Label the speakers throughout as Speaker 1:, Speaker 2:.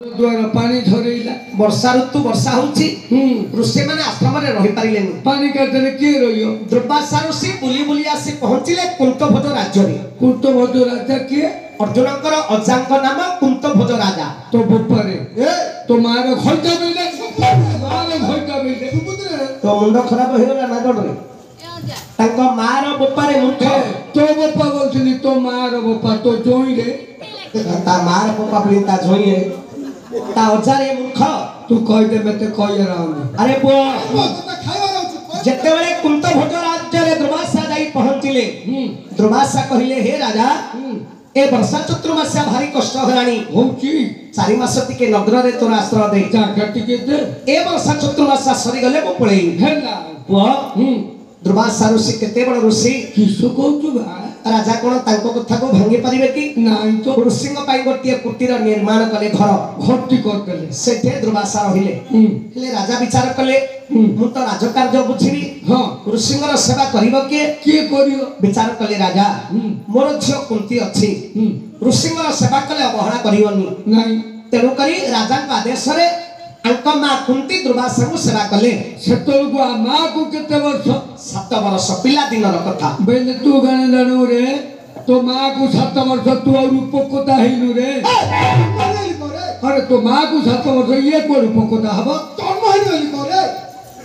Speaker 1: द्वार पानी झरेला
Speaker 2: वर्षा ऋतु वर्षा होची ऋषि माने आश्रम रे रहि पारिलेनी
Speaker 1: पानी काटरे के रहियो
Speaker 2: दुर्वासा ऋषि बुली बुली आसी पहुंचिले कुंतभोज राज्य रे
Speaker 1: कुंतभोज राजा के
Speaker 2: अर्जुनकर अजांग नाम कुंतभोज राजा
Speaker 1: तो बप्पारे तो मारो खर्चा बेले मारो खर्चा बेले
Speaker 2: तो मुंड खराब होइला नागड रे तांको मारो बप्पारे मूर्ख
Speaker 1: तो बप्पा बोलछली तो मारो बप्पा तो जोई रे
Speaker 2: ता मार बप्पा बोली ता जोई रे ता अजारे मूर्ख
Speaker 1: तू कह दे मते कह राउनी
Speaker 2: अरे पुआ जते बेले कुंतभोज राज्य रे दुर्वासा जाई पहुंचिले दुर्वासा कहिले हे राजा ए वर्षा चतुर्मास्या भारी कष्ट हरानी
Speaker 1: होची
Speaker 2: 4 मास टिके नगर रे तोर आश्रय दे
Speaker 1: जागा टिके दे
Speaker 2: ए वर्षा चतुर्मास्या सरी गले मो पळेई
Speaker 1: हेला
Speaker 2: पुआ दुर्वासा ऋषि केते बड़ ऋषि
Speaker 1: किसो कहतु बा
Speaker 2: राजा कोन तांको कथा को भांगी परिबे कि
Speaker 1: नाही तो
Speaker 2: ऋषिंग पाई गोटिए कुटीर निर्माण कले घर
Speaker 1: घटी करतले
Speaker 2: सेठे दुर्वासा रहिले हेले राजा विचार कले मु तो राजकार्य बुझिबी
Speaker 1: हां
Speaker 2: ऋषिंगर सेवा करिवो के
Speaker 1: करियो
Speaker 2: विचार कले राजा मोर झियो कुंती अछि ऋषिंगर सेवा कले अवहेला करिवनी
Speaker 1: नाही
Speaker 2: तेनु करी राजा का आदेश रे अंक मां कुंती दुर्वासा को सेवा कले
Speaker 1: सेतल को मां को केते वर्ष
Speaker 2: 7 वर्ष पिला दिनर कथा
Speaker 1: बेले तू गाने जानू रे तो मां को 7 वर्ष तू और उपकोता हिलु रे अरे तो मां को 7 वर्ष ये को उपकोता हबो
Speaker 2: जन्म हिलु करे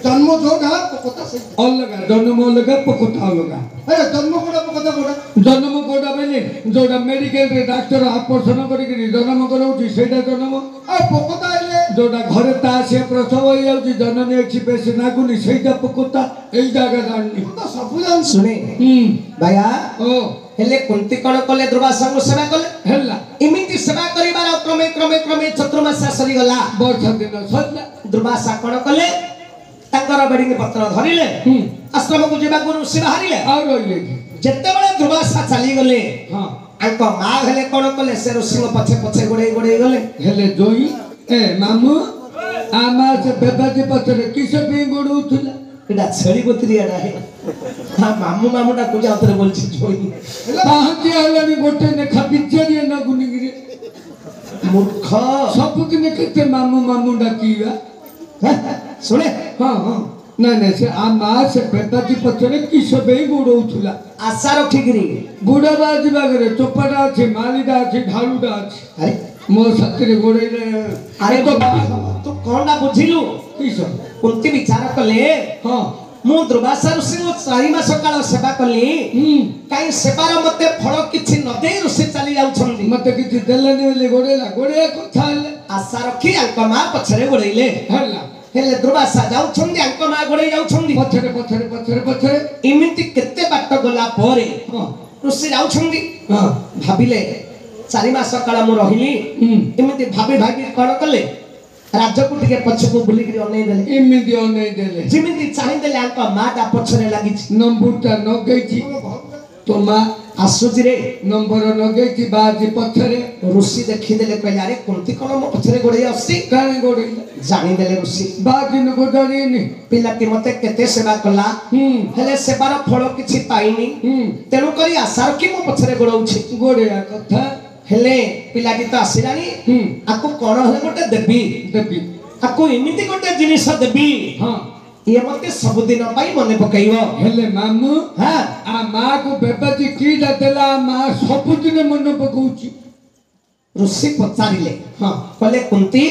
Speaker 2: जन्म जोगा पकोता से
Speaker 1: अलग जन्म अलग पकोता अलग
Speaker 2: अरे जन्म कोडा पकोता कोडा
Speaker 1: जन्म कोडा बेले जोडा मेडिकल रे डॉक्टर ऑपरेशन करी के जन्म करौची सेटा जन्म
Speaker 2: आ पकोता आइले
Speaker 1: जोडा घरे ता से प्रसव होई जाउची जननी एक्सप्रेस नागुनी सेटा पकोता एई जागा जाननी
Speaker 2: तो सब जान सुने भैया
Speaker 1: ओ
Speaker 2: हेले कुंती कोन कले दुर्वासा को सेवा कले
Speaker 1: हेला
Speaker 2: इमिति सेवा करिबार क्रमे चतुर्मास्या सरी गला
Speaker 1: वर्ष दिन सल्ला
Speaker 2: दुर्वासा कोन कले तांकर बेडिंग पत्र धरिले आश्रम को जेबा को ऋषि बाहरिले
Speaker 1: आ रहिले
Speaker 2: जत्ते बेले दुर्वासा चली गले
Speaker 1: हां
Speaker 2: आंको मां हेले कोन कले से ऋषि पछे पछे गोडे गले
Speaker 1: हेले जोई ए मामू आमा से बेबाजी पछरे किसे पे गोडउथला
Speaker 2: एडा छेली गोत्रियाडा हे हां मामू मामूडा को जातरे बोलछि जोई
Speaker 1: पाहती हलानी गोटे ने खपिचरिया न गुनिगिरे
Speaker 2: मूर्ख
Speaker 1: सब किने केते मामू मामू डाकिया
Speaker 2: सुने
Speaker 1: हां हां ना ना से आमा से बेबाजी पछरे किसे पे गोडउथला
Speaker 2: आशा रखिगिरी
Speaker 1: बुडा बाजी बागरे चोपड़ा अछि मालीडा अछि ढालुडा अछि
Speaker 2: अरे
Speaker 1: मो सत्रे गोडे रे
Speaker 2: अरे तो कोनडा बुझिलु
Speaker 1: किसो
Speaker 2: कुंती विचार कले
Speaker 1: हां
Speaker 2: मु दुर्वासा ऋषि को 4 मास काल सेवा कली काई सेवार मते फल किछि न दे ऋषि चली जाउ छंदी
Speaker 1: मते किछि देलनी बोली गोडेला गोडे कथा हले
Speaker 2: आशा रखी अंक मा पछरे गोडैले
Speaker 1: हला
Speaker 2: हेले दुर्वासा जाउ छंदी अंक मा गोडै जाउ छंदी
Speaker 1: पछरे
Speaker 2: इमिति केते बाट गला परे ऋषि जाउ छंदी भाबिले 4 मास काल मु रहिली इमिति भाबी कोन कले राज्य को टिके पछको बुली करी अनै देले
Speaker 1: इमिति अनै देले
Speaker 2: जिमिति चाहि देले अंक माटा पछरे लागि
Speaker 1: नंबरटा न गईची तो मा
Speaker 2: आसुजी रे
Speaker 1: नंबर न गईची बाजी पछरे
Speaker 2: ऋषि देखि देले कहले अरे कुंती कोन मो पछरे गोडै आसी
Speaker 1: काने गोडै
Speaker 2: जानि देले ऋषि
Speaker 1: बाजी न गोडनी
Speaker 2: पिलाटी मते केते सेवा कला हेले सेवार फल किछि पाइनी तेनु करी आशा रखी मो पछरे गोडौछि
Speaker 1: गोडैया कथा
Speaker 2: हेले पिलाटी तो आसिलानी आको कोन हेले गोटे देबी आको एमिति गोटे जिनिस देबी
Speaker 1: हां
Speaker 2: ये मते सब दिन पाई मने पकैबो
Speaker 1: हेले मामू
Speaker 2: हां
Speaker 1: आ मां को बेबाजी की देला मां सब दिन मन पकौची
Speaker 2: ऋषि पचारिले
Speaker 1: हां
Speaker 2: कहले कुंती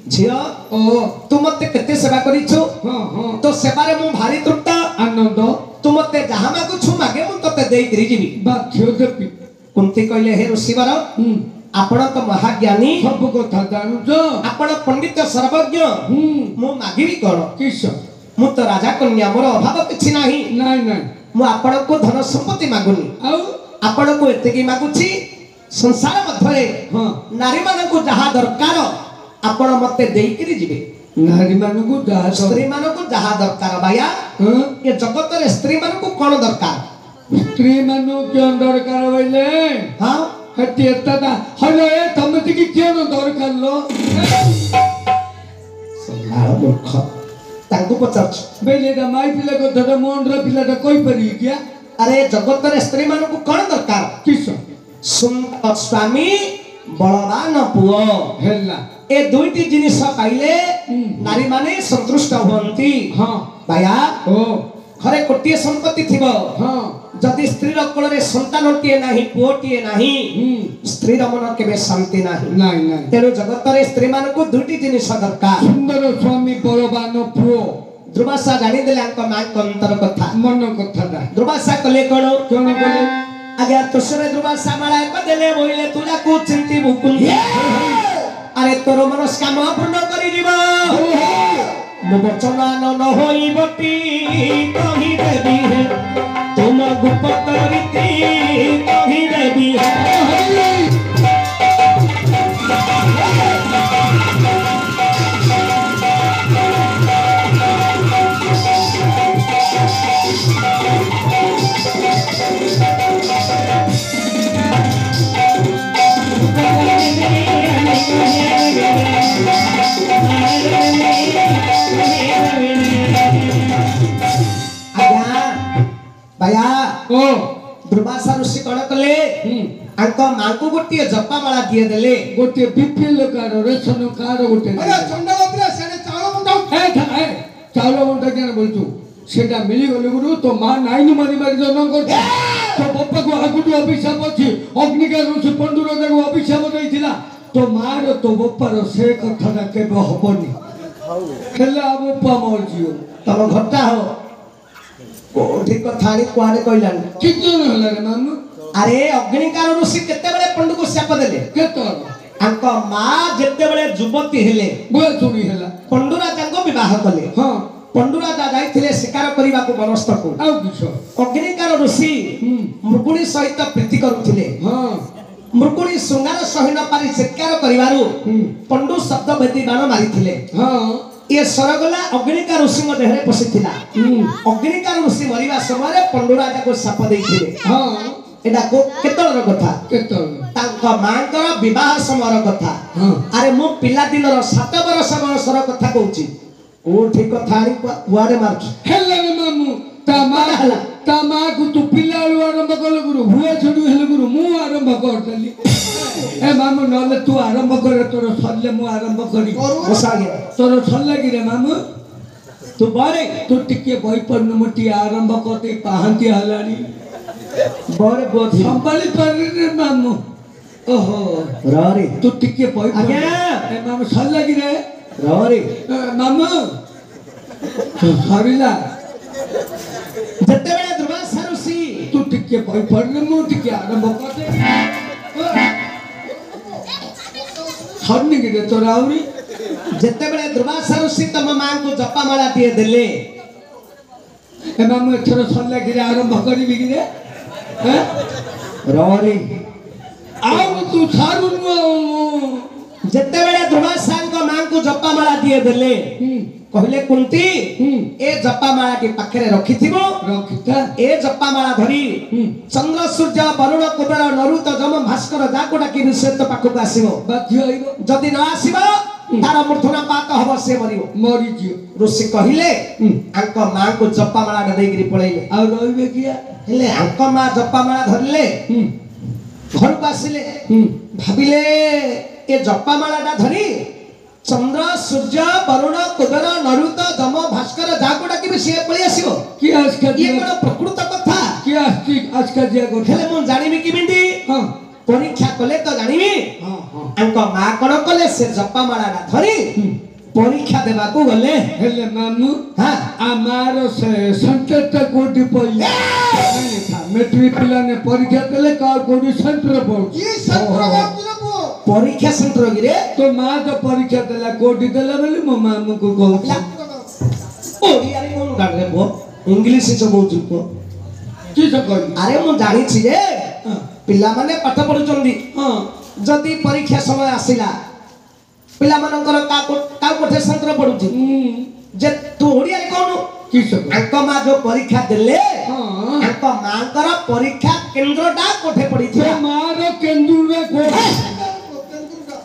Speaker 2: झियो ओ तू मते केते सेवा करिछु
Speaker 1: हां
Speaker 2: तो सेवारे मु भारी तृप्त
Speaker 1: आनंद
Speaker 2: तू मते जहा मागु छु मागे मु तते देई करी जीवी
Speaker 1: बाध्य देबी कुंती
Speaker 2: कहले हे ऋषिवर आपण तो महाज्ञानी
Speaker 1: सब कथा जानू जो
Speaker 2: आपण पंडित सर्वज्ञ मु मागिबी कोन
Speaker 1: किस
Speaker 2: मु तो राजा कन्या मोर अभाव किछि नाही
Speaker 1: नाही
Speaker 2: मु आपण को धन संपत्ति मागुनी
Speaker 1: आउ
Speaker 2: आपण को एतेकी मागुछि संसार मध्यरे नारी मान को जहा दरकार आपण मते देई करी जीवे
Speaker 1: नारी मान को जहा
Speaker 2: स्त्री मान को जहा दरकार भैया ये जगत रे स्त्री मान को कोन दरकार
Speaker 1: स्त्री मानो क्यों दरकार बोले
Speaker 2: हां
Speaker 1: हट्टी एतदा हेलो ए तमति की क्यों दरकार लो
Speaker 2: सलाह मूर्ख तांको पचाच
Speaker 1: बेले दा माई पिला को धड मोन रा पिला दा कोई परी क्या
Speaker 2: अरे जगत रे स्त्री मान को कोन दरकार
Speaker 1: किस
Speaker 2: सुंदर स्वामी बलवान पुओ
Speaker 1: हेला
Speaker 2: ए दुईटी जिनिस पाइले नारी माने संतुष्ट हुअन्ति
Speaker 1: हाँ
Speaker 2: भाया
Speaker 1: ओ
Speaker 2: घरे कोटिए संपत्ति थिबो
Speaker 1: हाँ
Speaker 2: जदि स्त्री कोଳରେ ସନ୍ତାନଟିଏ ନାହିଁ ପୁଅଟିଏ ନାହିଁ ସ୍ତ୍ରୀର ମନ କେବେ ଶାନ୍ତି ନାହିଁ
Speaker 1: ନାଇଁ ନାଇଁ
Speaker 2: ତେଣୁ ଜଗତରେ ସ୍ତ୍ରୀ ମାନଙ୍କୁ ଦୁଇଟି ଜିନିଷ ଦରକାର
Speaker 1: ସୁନ୍ଦର ସ୍ୱାମୀ ବଳବାନ ପୁଅ
Speaker 2: ଦୁର୍ବାସା ଜାଣିଦେଲେ ଆଙ୍କ ମାଙ୍କ ଅନ୍ତର କଥା
Speaker 1: ମନ କଥାଟା
Speaker 2: ଦୁର୍ବାସା କଲେ କଣ
Speaker 1: କଣ କଲେ
Speaker 2: ଆଜ୍ଞା ତୁଷରେ ଦୁର୍ବାସା ମାଳା ଏକ ଦେଲେ ବୋଇଲେ ତୁଲାକୁ ଚିନ୍ତି ମୁକୁନ୍ଦ ଆରେ ତୋର ମନସ୍କାମ ପୂର୍ଣ୍ଣ କରିଯିବ ମୋ ବଚନ ନ ହୋଇବଟି କହିଦେବି ହେ तुम गुप्त रीति कही देवी भैया
Speaker 1: ओ
Speaker 2: दुर्वासा ऋषि कण कले आंको मांको गोटिए जपा माला दिए देले
Speaker 1: गोटे बीपीएल कार रेशन कार गोटे
Speaker 3: अरे चंडावतरे सेने चावल बंटा
Speaker 1: ए चावल बंटा केन बोलतु सेटा मिली गले गुरु तो मां नाइन मारी मारी जन्म कर तो पप्पा को आगुटू अभिशाप अछि अग्निका ऋषि पंडुर को अभिशाप दैथिला तो मां रो तो पप्पा रो से कथाटा केबे हबनी खेला पप्पा मर जियो
Speaker 2: तम घटा हो कोठी कथानी कुआडे कइलान
Speaker 1: कितो न हला रे मामू
Speaker 2: अरे अग्निकार ऋषि केते बेले पंडु को शाप देले
Speaker 1: केतो
Speaker 2: आंको मां जेते बेले युवती हेले
Speaker 1: बुआ चोरी हला
Speaker 2: पंडुरा जांको विवाह कले
Speaker 1: हां
Speaker 2: पंडुरा जाइथिले शिकार करिबा को वनस्थ को
Speaker 1: आउ किछो
Speaker 2: अग्निकार ऋषि मृकुणी सहित प्रीति करुथिले
Speaker 1: हां
Speaker 2: मृकुणी शृंगार सहिन पारी शिकार करिवारु पंडु शब्द भेदी बाण मारिथिले
Speaker 1: हां
Speaker 2: ये सरगला अग्निकार ऋषि देहरे पसिथिला अग्निकार ऋषि मरिबा समय पंडुरा जाको शाप दैथिले
Speaker 1: हां
Speaker 2: एडा को केतळर कथा
Speaker 1: केतो
Speaker 2: तांका मांकर विवाह समयर कथा
Speaker 1: हां
Speaker 2: अरे मो पिला दिनर 7 वर्ष बयसर कथा कहूची कोठी कथा आनी कुआडे मारछ
Speaker 1: हेला रे मामू ता मा को तू पिलाळु आरंभ कले गुरु हुए छडु हेले गुरु मु आरंभ करतली ए मामू नले तू आरंभ करे तोर सल्ले मु आरंभ करी
Speaker 2: ओसा गया
Speaker 1: तोर सल्ले कि रे मामू
Speaker 2: तू बारे
Speaker 1: तू टिके बई पन्नु मटी आरंभ करते पाहंती हलानी
Speaker 2: बारे बोध
Speaker 1: संभाली पर रे मामू ओहो
Speaker 2: रारे
Speaker 1: तू टिके बई
Speaker 2: आज्ञा
Speaker 1: ए मामू सल्ले कि रे
Speaker 2: रारे
Speaker 1: मामू सरिला
Speaker 2: जते बेले दुर्वासा ऋषि
Speaker 1: तू टिके बई पन्नु मु टिके आरंभ करते हरनी कि रे तोरा आउरी
Speaker 2: जते बेले दुर्वासा ऋषि तम मां को जपा माला दिए देले
Speaker 1: ए मामू एथर सल्ला कि रे आरंभ करबी कि रे हैं
Speaker 2: रारे
Speaker 1: आउ तू थारु
Speaker 2: जते बेले दुर्वासा को मां को जपा माला दिए देले कहले कुंती ए जपा माला के पाखरे रखिथिबो
Speaker 1: रखिता
Speaker 2: ए जपा माला धरी चंद्र सूर्य वरुण कुबेर नरुत जम भास्कर जाकोटा कि निश्चित पाखु आसीबो
Speaker 1: बाध्य आइबो
Speaker 2: जदि न आसीबो तार मूर्धना पात हबो से मरिबो
Speaker 1: मरि जियो
Speaker 2: ऋषि कहिले आंको मां को जपा माला देगिरी पळैले
Speaker 1: आ रहिबे किया
Speaker 2: हेले आंको मां जपा माला धरले घर को आसिले भाबिले ए जपा माला धरी चंद्र सूर्य वरुण कुबेर नरुत जम भास्कर जाकोटा कि से पळै आसीबो
Speaker 1: कि आज का
Speaker 2: ये कोन प्रकृत कथा
Speaker 1: कि आज का जे को
Speaker 2: हेले मु जानिबी किमिंदी
Speaker 1: हां
Speaker 2: परीक्षा कले तो जानिबी
Speaker 1: हां हां
Speaker 2: आंको मां कोन कले से जपा माला धरी परीक्षा देबा को गले
Speaker 1: हेले मामू
Speaker 2: हां
Speaker 1: आमार से संकेत कोटी पई था मेट्रिक पिला ने परीक्षा देले का कोटी सेंटर पहुंच
Speaker 3: ये संतरा बात न को
Speaker 2: परीक्षा सेंटर गिरे
Speaker 1: तो मां तो परीक्षा देला कोटी देला बोली मो मामू को कहू
Speaker 2: ओडिया रे कोन गाडरे बो इंग्लिश से बोलछु को
Speaker 1: कि से करी
Speaker 2: अरे मु जानि छी जे पिला माने पाठ पढुचंदी
Speaker 1: हां
Speaker 2: जदी परीक्षा समय आसिला पिला मानकर का कोठे सेंटर पढुची जे तू ओडिया रे कोन
Speaker 1: कि से
Speaker 2: आंको मां जो परीक्षा देले
Speaker 1: हां
Speaker 2: आंको मांकर परीक्षा केंद्रटा कोठे पड़ी थी
Speaker 1: तो मार केंदुर रे को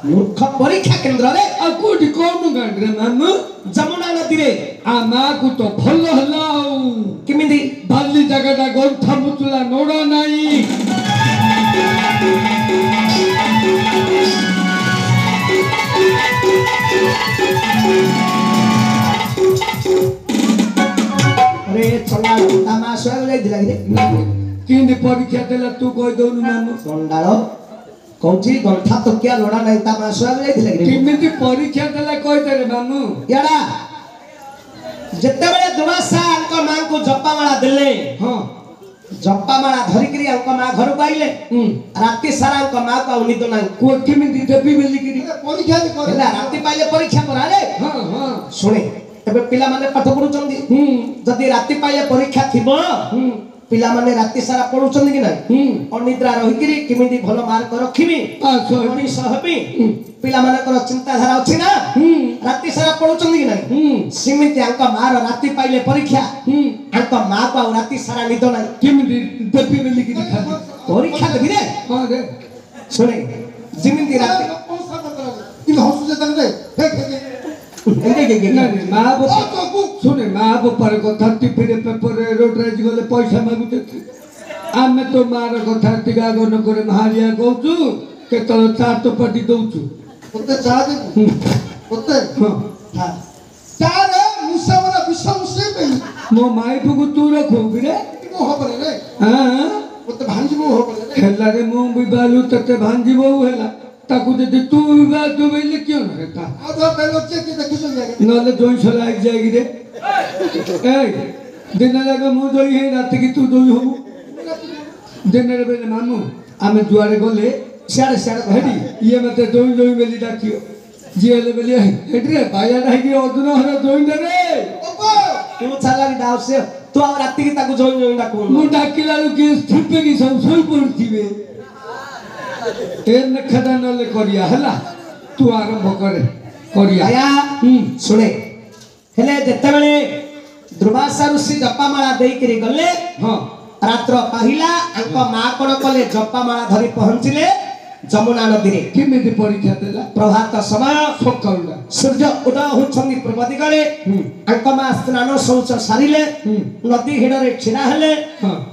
Speaker 2: मूर्ख परीक्षा केंद्र रे
Speaker 1: आ कोटी कोन गाडरे मामू
Speaker 2: जमुना नदी रे
Speaker 1: आ मां को तो भल हलाऊ
Speaker 2: किमिंदी
Speaker 1: बाली जगदा गोंथा मुतला नोडा नाही
Speaker 2: अरे चला तामा सोया जाई दिला कि
Speaker 1: किंदी परीक्षा देला तू कहि दउनु मामू
Speaker 2: दंडाळ कौची गंठा तो क्या लोड़ा नहीं तामा सोया जाई दिला कि
Speaker 1: किमिति परीक्षा देला कहि दे रे मामू
Speaker 2: याडा जत्ते बेले दुवासा अंक मां को जप्पा माला देले
Speaker 1: हां
Speaker 2: जप्पा माला धरि करी अंक मां घर पाइले राती सारा अंक मां को निद नाही
Speaker 1: को किमिति देबी बेली कि
Speaker 3: परीक्षा दे कर
Speaker 2: ହେଲା ରାତି ପାଇଲେ ପରୀକ୍ଷା କରାଲେ
Speaker 1: हां हां
Speaker 2: ଶୁଣେ ଏବେ ପିଲାମାନେ ପାଠ ପଢୁଛନ୍ତି ଯଦି ରାତି ପାଇଲେ ପରୀକ୍ଷା ଥିବ ପିଲାମାନେ ରାତି ସାରା ପଢୁଛନ୍ତି କି ନାହିଁ ଅନିଦ୍ରା ରହିକିରି କେମିତି ଭଲ ମାର୍କ ରଖିବି ମଣିଷ ହେବି ପିଲାମାନଙ୍କର ଚିନ୍ତାଧାରା ଅଛି ନା ରାତି ସାରା ପଢୁଛନ୍ତି କି ନାହିଁ ସେମିତି ଆଙ୍କ ମାର ରାତି ପାଇଲେ ପରୀକ୍ଷା ଆଙ୍କ ମାକୁ ଆଉ ରାତି ସାରା ନିଦ ନାହିଁ
Speaker 1: किमिति देबी बेली कि
Speaker 2: ପରୀକ୍ଷା ଦେବି ରେ
Speaker 1: हां रे
Speaker 2: ଶୁଣେ ଯେମିତି ରାତି
Speaker 3: କିନ୍ତୁ ହସୁଛେ ତାଙ୍କ
Speaker 1: नहीं माँ बाप सुने माँ बापार कथा टीवी पेपर एडवर्टाइज गले पैसा मागुचे आम तो मार कथा टीकाकरण करे हारिया कहूँ केतल चार तो पाटी दौचु
Speaker 3: ମୋତେ ଚା ଦେବୁ ମୋତେ
Speaker 1: हाँ
Speaker 3: ଚାରେ ମୁସା ମାନେ ବିଷ ମୁସେଇ ପାଇଁ
Speaker 1: मो माइफ को तू रखू रे
Speaker 3: ମୁଁ ହବନି ରେ
Speaker 1: हाँ
Speaker 3: ମୋତେ ଭାଞ୍ଜିବୁ ହବନି ରେ
Speaker 1: खेला रे मु बिबालू तते भांजी बहु हैला ताकू जदि तू विवाह तो बेले क्यों न रहता
Speaker 3: ଆଉ ଧର ବେଲ ଚେକ୍ ଦେଖିଛନ୍ତି ଆଜ୍ଞା
Speaker 1: नले जोई लाग जाएगी रे ए दिन लगे मु जोई है रात की तू जोई हो दिन रे बेले मामू आमे जुआरे गले
Speaker 2: ସିଆଡେ ସିଆଡେ
Speaker 1: हेडी ये मते जोई जोई बेली डाकियो जे ले बेली हेडी रे बाया नाही की अदुन हर जोई दे रे
Speaker 2: ତୁ ଚାଲାକି ଦାଉସେ ତୁ ଆଉ ରାତି କି ତାକୁ ଜୋଇ ଜୋଇ ଡାକୁ
Speaker 1: मु डाकिला लु की स्थिपे की सब सोई पड़तीबे ए नखदा नले करिया हला तू आरंभ करे करिया
Speaker 2: ଆୟା ଶୁଣେ ହେଲେ ଯେତେବେଳେ ଦୁର୍ବାସା ଋଷି ଜପାମାଳା ଦେଇକିରି ଗଲେ
Speaker 1: हां
Speaker 2: ରାତ୍ର ପାହିଲା ଆଙ୍କ ମା କଣ କଲେ ଜପାମାଳା ଧରି ପହଞ୍ଚିଲେ ଯମୁନା ନଦୀରେ
Speaker 1: किमिति परीक्षा देला
Speaker 2: ପ୍ରଭାତ ସମୟ
Speaker 1: ସକାଳୁଟା
Speaker 2: ସୂର୍ଯ୍ୟ ଉଦୟ ହେଉଛନ୍ତି ପୂର୍ବ ଦିଗରେ ଆଙ୍କ ମା ସ୍ନାନ ଶୌଚ ସାରିଲେ ନଦୀ ହିଡ଼ରେ ଛିଡ଼ା ହେଲେ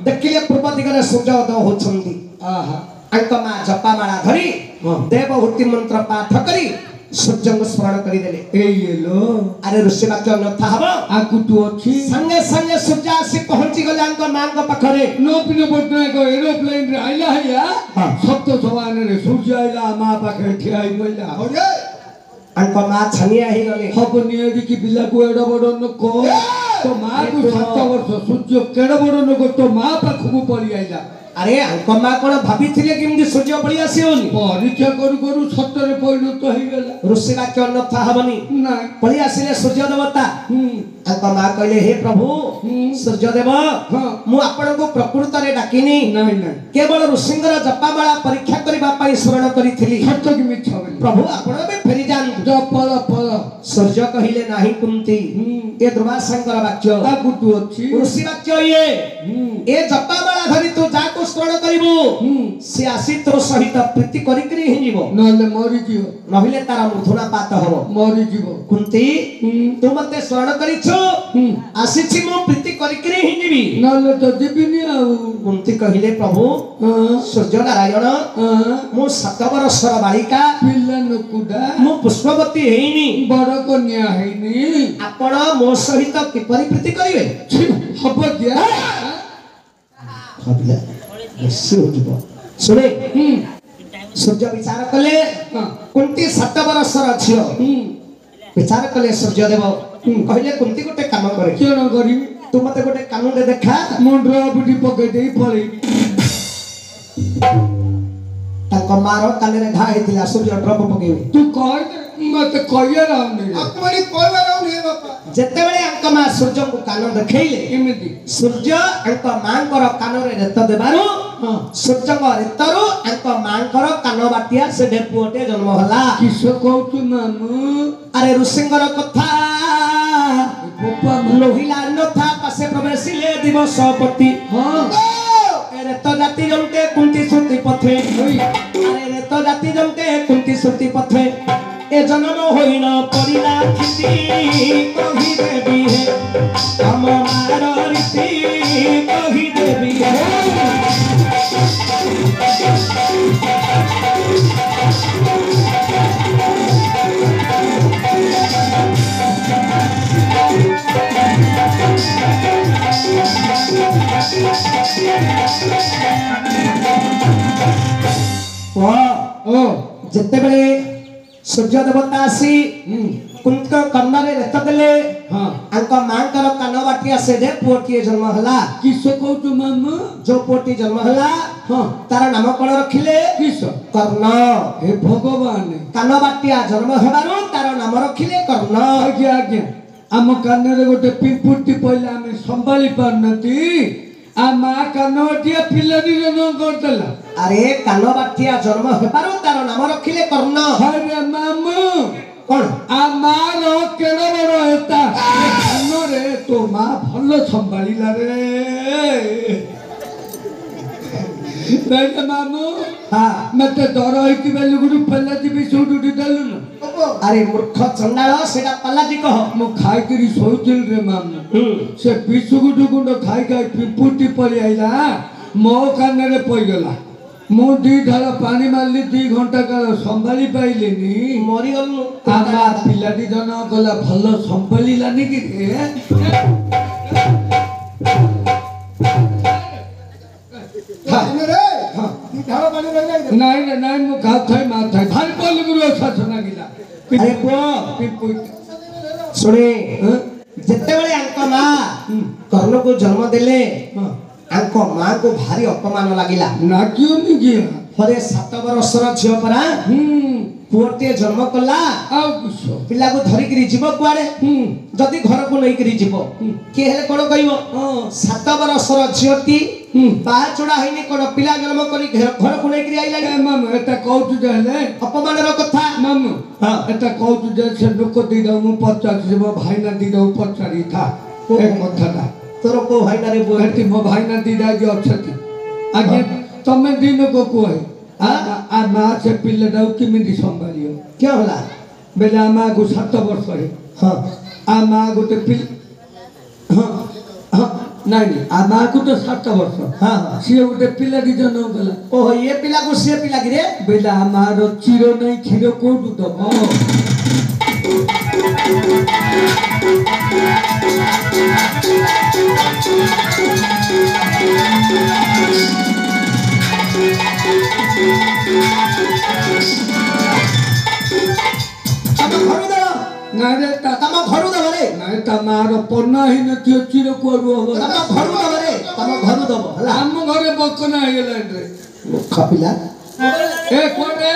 Speaker 2: ଦେଖିଲେ ପୂର୍ବ ଦିଗରେ ସୂର୍ଯ୍ୟ ଉଦୟ ହେଉଛନ୍ତି
Speaker 1: आहा
Speaker 2: ଆଙ୍କ ମା ଜପାମାଳା ଧରି ଦେବହୂତି ମନ୍ତ୍ର ପାଠ କରି ସୂର୍ଯ୍ୟଙ୍କୁ ସ୍ମରଣ କରିଦେଲେ
Speaker 1: ए लो
Speaker 2: ଆରେ ଋଷି ବାକ୍ୟ ଅନ୍ୟଥା ହବ
Speaker 1: आकु तू अच्छी
Speaker 2: ସାଙ୍ଗେ ସାଙ୍ଗେ ସୂର୍ଯ୍ୟ ଆସି ପହଞ୍ଚି ଗଲେ ଆଙ୍କ ମାଙ୍କ ପାଖରେ
Speaker 1: नोपिन पटनायक एरोप्लेन रे आइला हैया सप्त सवान रे सूर्य आइला मा पाखे ठियाई पहिला
Speaker 3: ହଉରେ
Speaker 2: ଆଙ୍କ ମା ଛାନିଆ ହେଇଗଲେ
Speaker 1: हबनी यदि कि बिला को एडो बडो न को तो मा को 7 वर्ष सूर्य केडो बडो न को तो मा पाखु पड़ी आइला
Speaker 2: ଆରେ ଆଙ୍କ ମା କଣ ଭାବିଥିଲେ କେମିତି ସୂର୍ଯ୍ୟ ପଳି ଆସିବନି
Speaker 1: परीक्षा करू करू सତରେ परिणत होई गेला
Speaker 2: ଋଷି ବାକ୍ୟ ଅନ୍ୟଥା ହବନି
Speaker 1: ना
Speaker 2: ପଳି ଆସିଲେ ସୂର୍ଯ୍ୟ ଦେବତା ତାଙ୍କ ମା କହିଲେ ହେ ପ୍ରଭୁ ସୂର୍ଯ୍ୟ ଦେବ ମୁଁ ଆପଣଙ୍କୁ ପ୍ରକୃତରେ ଡାକିନି
Speaker 1: नहीं नहीं
Speaker 2: କେବଳ ଋଷିଙ୍କର ଜପାମାଳା ପରୀକ୍ଷା କରିବା ପାଇଁ ସ୍ମରଣ କରିଥିଲି
Speaker 1: सत्य की मिथ्या बोली
Speaker 2: ପ୍ରଭୁ ଆପଣ ଏବେ ଫେରି ଯାଆନ୍ତୁ
Speaker 1: जो पल पल
Speaker 2: ସୂର୍ଯ୍ୟ କହିଲେ ନାହିଁ କୁନ୍ତି ଏ ଦୁର୍ବାସାଙ୍କର ବାକ୍ୟ
Speaker 1: आकु तू अच्छी
Speaker 2: ଋଷି ବାକ୍ୟ ଇଏ ଏ ଜପାମାଳା ଧରି ତୁ ଯାହାକୁ ସ୍ମରଣ କରିବୁ ସେ ଆସି ତୋ ସହିତ ପ୍ରୀତି କରିକିରି ହିଁ ଯିବ
Speaker 1: नले मरी जियो
Speaker 2: ନହେଲେ ତାର ମୃଧୁଣା ପାତ ହବ
Speaker 1: मरी जीवो
Speaker 2: କୁନ୍ତି ତୁ ମତେ ସ୍ମରଣ କରିଛୁ ଆସିଛି ମୁଁ ପ୍ରୀତି କରିକିରି ହିଁ ଯିବି
Speaker 1: नले तो जीविनी आउ
Speaker 2: କୁନ୍ତି କହିଲେ ପ୍ରଭୁ ସୂର୍ଯ୍ୟ ନାରାୟଣ ମୁଁ 7 ବର୍ଷର ବାଳିକା
Speaker 1: पिल्ला नकुडा
Speaker 2: ମୁଁ ପୁଷ୍ପବତୀ ହେଇନି
Speaker 1: बड़ कन्या हैनी
Speaker 2: ଆପଣ ମୋ ସହିତ କିପରି ପ୍ରୀତି କରିବେ
Speaker 1: हब क्या
Speaker 2: ଭାବିଲା ବେଶୀ ହୋଇଯିବ ଶୁଣେ ସୂର୍ଯ୍ୟ ବିଚାର କଲେ କୁନ୍ତି 7 ବର୍ଷର ଝିଅ ବିଚାର କଲେ ସୂର୍ଯ୍ୟଦେବ କହିଲେ କୁନ୍ତି ଗୋଟେ କାମ କରେ
Speaker 1: क्यों करी
Speaker 2: ତୁ ମତେ ଗୋଟେ କାନୁନରେ ଦେଖା
Speaker 1: मुंड्रा बुटी पके दे पळे
Speaker 2: ତାଙ୍କ ମାର କାନରେ ଘା ହେଇଥିଲା ସୂର୍ଯ୍ୟ ଡ୍ରପ ପକେଇବେ
Speaker 1: तू कह मत कहिया रहने
Speaker 3: ଆତ୍ମଣି କହିବାର ଆଉ ହେ ବାପା
Speaker 2: ଯେତେବେଳେ ଆଙ୍କ ମା ସୂର୍ଯ୍ୟଙ୍କୁ କାନ ଦେଖେଇଲେ
Speaker 1: एमिति
Speaker 2: ସୂର୍ଯ୍ୟ ଆଙ୍କ ମାଙ୍କର କାନରେ ରେତ ଦେବାରୁ ସୂର୍ଯ୍ୟଙ୍କ ରେତରୁ ଆଙ୍କ ମାଙ୍କର କାନ ବାଟିଆ ସେ ପୁଅଟେ ଜନ୍ମ ହେଲା
Speaker 1: किस कहतु मामू
Speaker 2: ଆରେ ଋଷିଙ୍କର କଥା
Speaker 1: पप्पा
Speaker 2: ଲୋହିଲା ଅନ୍ୟଥା ପାଶେ ପ୍ରବେଶିଲେ ଦିବସପତି
Speaker 1: हां
Speaker 2: ରେତ ଜାତି ଜମତେ କୁନ୍ତି ସୁତି ପଥେ ଆରେ ରେତ ଜାତି ଜମତେ କୁନ୍ତି ସୁତି ପଥେ ଏ ଜନମ ହୋଇନ ପରିଲା କ୍ଷିତି କହିଦେବି ହେ ଆମ ମାର ରୀତି କହିଦେବି ହେ ଯେତେବେଳେ ସୂର୍ଯ୍ୟ ଦେବତା ଆସି କୁନ୍ତଙ୍କ କର୍ଣ୍ଣରେ ରେତ ଦେଲେ
Speaker 1: ହଁ
Speaker 2: ଆଙ୍କ ମାଙ୍କର କାନ ବାଟିଆ ସେଠେ ପୁଅଟିଏ ଜନ୍ମ ହେଲା।
Speaker 1: କିସ କହୁଛୁ ମାମୁ
Speaker 2: ଯୋଉ ପୁଅଟି ଜନ୍ମ ହେଲା
Speaker 1: ହଁ
Speaker 2: ତାର ନାମ କଣ ରଖିଲେ?
Speaker 1: କିସ
Speaker 2: କର୍ଣ୍ଣ।
Speaker 1: ହେ ଭଗବାନ
Speaker 2: କାନ ବାଟିଆ ଜନ୍ମ ହେବାରୁ ତାର ନାମ ରଖିଲେ କର୍ଣ୍ଣ।
Speaker 1: ଆଜ୍ଞା ଆଜ୍ଞା ଆମ କାନରେ ଗୋଟେ ପିମ୍ପୁଟି ପଇଲା ଆମେ ସମ୍ଭାଳି ପାରୁନାହାନ୍ତି ଆ ମା କାନ ବାଟିଆ ପିଲାଟି ଜନ୍ମ କରିଦେଲା।
Speaker 2: ଆରେ କାନ ବାଟିଆ ଜନ୍ମ ହେବାରୁ ତାର ନାମ ରଖିଲେ କର୍ଣ୍ଣ।
Speaker 1: ହରେ ମାମୁ
Speaker 2: କଣ
Speaker 1: ଆ ମାର କେଡ ବଡ ହେତା କାନରେ ତୋ ମା ଭଲ ସମ୍ଭାଳିଲା ରେ ବେଲେ ମାମୁ ମତେ ଡର ହେଇକି ବେଲୁଗୁରୁ ପେଲାଜି ବି ଶୋଉଠି ଦେଲୁନ।
Speaker 2: ଆରେ ମୂର୍ଖ ଚଣ୍ଡାଳ ସେଟା ପାଲାଜି କହ।
Speaker 1: ମୁଁ ଖାଇକିରି ଶୋଇଥିଲି ରେ ମାମୁ ସେ ବିସ୍କୁଟ ଗୁଣ୍ଡ ଖାଇ ଖାଇ ପିମ୍ପୁଟି ପଳି ଆଇଲା ମୋ କାନରେ ପଇଗଲା। ମୁଁ 2 ଢାଳ ପାଣି ମାରିଲି 2 ଘଣ୍ଟା କାଳ ସମ୍ଭାଳି ପାଇଲିନି
Speaker 2: ମରିଗଲୁ।
Speaker 1: ଆମା ପିଲାଟି ଜନ ଗଲା ଭଲ ସମ୍ଭାଳିଲାନି କି ରେ ନାଇଁ ରେ ନାଇଁ ମୁଁ ଖାଉଥାଏ ମାରୁଥାଏ ଭାରି ପଲିଗୁରୁ ଶାସନ ଲାଗିଲା।
Speaker 2: ଆରେ ପୁଅ ଶୁଣେ ଯେତେବେଳେ ଆଙ୍କ ମା କର୍ଣ୍ଣକୁ ଜନ୍ମ ଦେଲେ ଆଙ୍କ ମାଙ୍କୁ ଭାରି ଅପମାନ ଲାଗିଲା।
Speaker 1: ନାଚିବନି କି
Speaker 2: ପରେ 7 ବର୍ଷର ଝିଅ ପରା ପୁଅଟିଏ ଜନ୍ମ କଲା
Speaker 1: ଆଉ କିସ
Speaker 2: ପିଲାକୁ ଧରିକିରି ଯିବ କୁଆଡେ ଯଦି ଘରକୁ ନେଇକିରି ଯିବ କିଏ ହେଲେ କଣ କହିବ 7 ବର୍ଷର ଝିଅଟି ବାହା ଚୁଡା ହେଇନି କଣ ପିଲା ଜନ୍ମ କରି ଘରକୁ ନେଇକିରି ଆଇଲାଣି।
Speaker 1: ମାମୁ ଏଟା କହୁଛୁ ଯେ ହେଲେ
Speaker 2: ଅପମାନର କଥା।
Speaker 1: ମାମୁ ଏଟା କହୁଛୁ ଯେ ସେ ଲୋକ ଦିଟା ମୁଁ ପଚାରୁଛି ମୋ ଭାଇନା ଦିଟା ପଚାରିଥା ଏ କଥାଟା
Speaker 2: ତୋର କୋଉ ଭାଇନାରେ
Speaker 1: ଏଠି ମୋ ଭାଇନା ଦିଟା ଆଜି ଅଛନ୍ତି ଆଜ୍ଞା ତମେ ଦିନକୁ କୁହ ଆ ମା ସେ ପିଲାଟାକୁ କେମିତି ସମ୍ଭାଳିବ
Speaker 2: କିଏ ହେଲା
Speaker 1: ବେଲେ ଆ ମାକୁ 7 ବର୍ଷରେ ଆ ମା ଗୋଟେ ପିଲା ନାଇଁ ଆ ମାକୁ ତ 7 ବର୍ଷ ସିଏ ଗୋଟେ ପିଲାଟି ଜନ୍ମ କଲା।
Speaker 2: ଓହୋ ଏ ପିଲାକୁ ସିଏ ପିଲା କିରେ
Speaker 1: ବେଲେ ଆ ମାର ଚିର ନାଇଁ କ୍ଷୀର କୋଉଠୁ ଦବ? ନାଇଁ ରେ
Speaker 2: ତମ ଘରୁ ଦବ ରେ
Speaker 1: ନାଇଁ ତା ମାର ପନା ହେଇନଥିବ ଚିର କୁଆଡୁ ହବ?
Speaker 2: ତମ ଘରୁ ଦବ ରେ ତମ ଘରୁ ଦବ ହେଲା।
Speaker 1: ଆମ ଘରେ ବକନା ହେଇଗଲାଣି ରେ
Speaker 2: ମୂର୍ଖ ପିଲା
Speaker 1: ଏ କୁଆଡେ